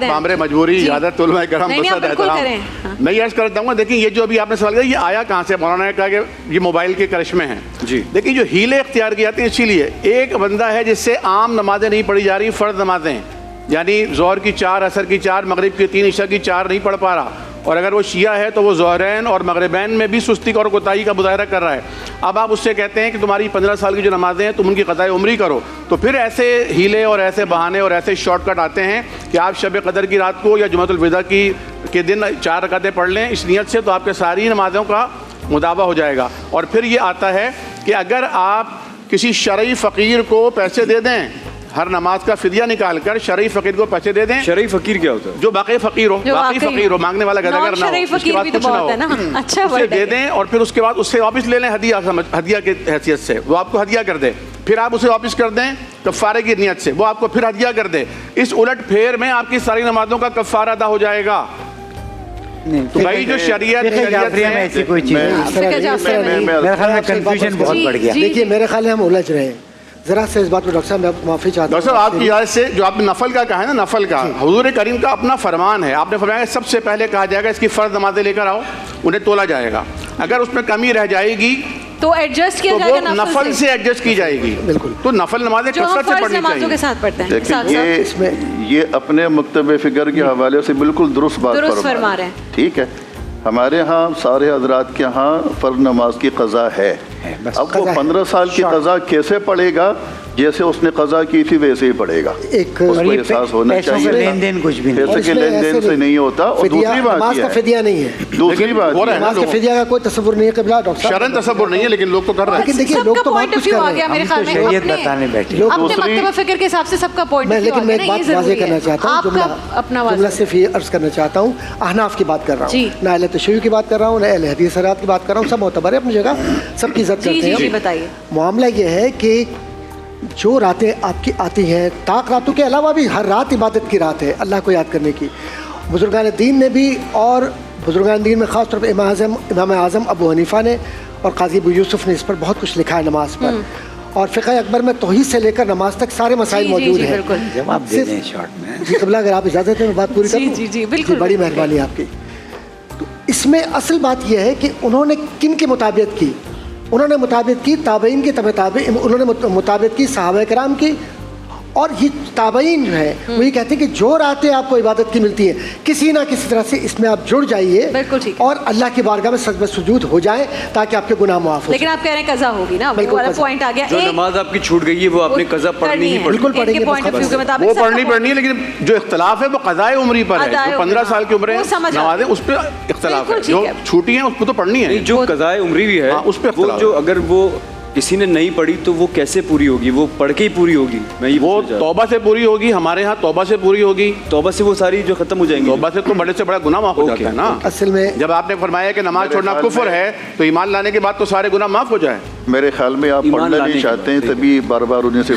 मामरे मजबूरी इजाज़त उलमा करम बसत एहतराम। मैं ये अर्ज़ करता हूँ, देखिए ये जो अभी आपने सवाल किया ये आया कहाँ से? मौलाना ने कहा कि ये मोबाइल के करिश्मे हैं जी। देखिए जो हीले इख्तियार की जाती हैं इसीलिए, एक बंदा है जिससे आम नमाजें नहीं पढ़ी जा रही, फ़र्ज़ नमाजें, यानी ज़ोहर की 4, असर की 4, मगरिब की 3, इशा की 4 नहीं पढ़ पा रहा, और अगर वो शिया है तो वो ज़ोहरैन और मगरिबैन में भी सुस्ती और कोताही का मुज़ाहरा कर रहा है। अब आप उससे कहते हैं कि तुम्हारी 15 साल की जो नमाज़ें हैं तुम उनकी क़ज़ाए उम्री करो, तो फिर ऐसे हीले और ऐसे बहाने और ऐसे शॉर्टकट आते हैं कि आप शब क़दर की रात को या जुमअतुल विदा के दिन 4 रकातें पढ़ लें इस नियत से, तो आपके सारी नमाज़ों का मुदावा हो जाएगा। और फिर ये आता है कि अगर आप किसी शरई फ़कीर को पैसे दे दें, हर नमाज का फिदिया निकाल कर शरई फकीर को पैसे दे दें। शरई फकीर क्या होता है? जो बाकी फकीर हो, बाकी फकीर हो, मांगने वाला गदागर ना हो, उसके बाद कुछ ना हो, अच्छा उसे दे दें और फिर उसके बाद उससे वापस ले लें हदिया की हैसियत से, वो आपको हदिया कर दे, फिर आप उसे वापस कर दें कफ़ारे की नियत से, वो आपको फिर हदिया कर दे। इस उलट फेर में आपकी सारी नमाजों का कफ़ारा अदा हो जाएगा। तो भाई जो शरीयत में ऐसी कोई चीज़ मेरे ख्याल में कंफ्यूजन बहुत बढ़ गया। देखिए मेरे ख्याल में हम उलझ रहे हैं ज़रा से इस बात में। डॉक्टर साहब मैं माफ़ी चाहता हूँ। डॉक्टर साहब आपकी इजाज़त से, जो आपने नफल का कहा है ना, नफल का हुजूर करीम का अपना फरमान है, आपने फरमाया सबसे पहले कहा जाएगा इसकी फ़र्ज़ नमाज़ें लेकर आओ, उन्हें तोला जाएगा, अगर उसमें कमी रह जाएगी तो एडजस्ट किया जाएगा, नफल से एडजस्ट की जाएगी। बिल्कुल, तो नफल नमाज़ें कसरत से पढ़नी चाहिए के साथ पढ़ते हैं। ये अपने मक्तब फ़िक्र के हवाले से बिल्कुल दुरुस्त बात फरमा रहे हैं, ठीक है। हमारे यहाँ सारे हजरात के यहाँ फ़र्ज़ नमाज की क़ज़ा है। अब वो 15 साल की क़ज़ा कैसे पढ़ेगा? जैसे उसने क़ज़ा की थी वैसे ही पढ़ेगा। एक उसको एहसास होना चाहिए लेन देन कुछ भी नहीं, पैसे के लेन देन से नहीं होता। और दूसरी बात का फिदिया नहीं है, दूसरी बात नमाज का फिदिया का कोई तसव्वुर नहीं है क़िबला डॉक्टर साहब, शरन तसव्वुर नहीं है, लेकिन लोग तो कर रहे हैं। लेकिन देखिए लोग तो बहुत कुछ कर रहे हैं, मेरे ख्याल में अपने मक्तब फ़िक्र के हिसाब से सबका पॉइंट ऑफ व्यू। लेकिन मैं एक बात वाज़ेह करना चाहता हूँ, जुमला सिर्फ ये अर्ज़ करना चाहता हूँ, अहनाफ की बात कर रहा हूँ, ना अहले तशय्युअ की बात कर रहा हूँ, ना अहले हदीस हज़रात की बात कर रहा हूँ, सब मोतबर है अपनी जगह, सबकी इज़्ज़त करते हैं। बताइए मामला ये है कि जो रातें आपकी आती हैं, ताक रातों के अलावा भी हर रात इबादत की रात है अल्लाह को याद करने की। बुजुर्गान दीन ने भी, और बुजुर्गान दीन में ख़ास तौर पर इमाम आज़म अबू हनीफ़ा ने और क़ाज़ी अबू यूसुफ़ ने इस पर बहुत कुछ लिखा है नमाज पर, और फ़िक़्ह अकबर में तौहीद से लेकर नमाज तक सारे मसाइल मौजूद हैं। जवाब दे दें शॉर्ट में जी क़िबला, अगर आप इजाज़त दें मैं बात पूरी करूँ। जी बिल्कुल, बड़ी मेहरबानी आपकी। तो इसमें असल बात यह है कि उन्होंने किन की मुताबियत की? उन्होंने मुताबित की ताबईन की, उन्होंने मुताबित की सहाबा कराम की, और ये ताबईन जो है वो ये कहते हैं कि जो रातें आपको इबादत की मिलती हैं किसी ना किसी तरह से इसमें आप जुड़ जाइए और अल्लाह की बारगाह में सजदा सुजूद हो जाए ताकि आपके गुनाह माफ़ हो। लेकिन आप कह रहे हैं कज़ा होगी ना, वो वाला पॉइंट आ गया। जो नमाज आपकी छूट गई है वो आपने कज़ा पढ़नी ही पड़नी, बिल्कुल पढ़ेंगे, वो पढ़नी है, लेकिन जो इख्तलाफ है वो क़ज़ाए उम्री पर है। जो 15 साल की उम्र है नमाज़ें उस पर इख्तलाफ है, जो छूटी हैं उस पर तो पढ़नी है। जो क़ज़ाए उम्री भी है उस पर, जो अगर वो किसी ने नहीं पढ़ी तो वो कैसे पूरी होगी? वो पढ़ के ही पूरी होगी। वो तौबा से पूरी होगी, हमारे यहाँ तौबा से पूरी होगी। तौबा से वो सारी जो खत्म हो जाएंगी। तौबा से तो बड़े से बड़ा गुनाह माफ हो जाता है ना। असल में जब आपने फरमाया कि नमाज छोड़ना कुफ्र है, तो ईमान लाने के बाद तो सारे गुनाह माफ हो जाए। मेरे ख्याल में आप पढ़ना नहीं चाहते हैं, तभी बार बार उन्हें से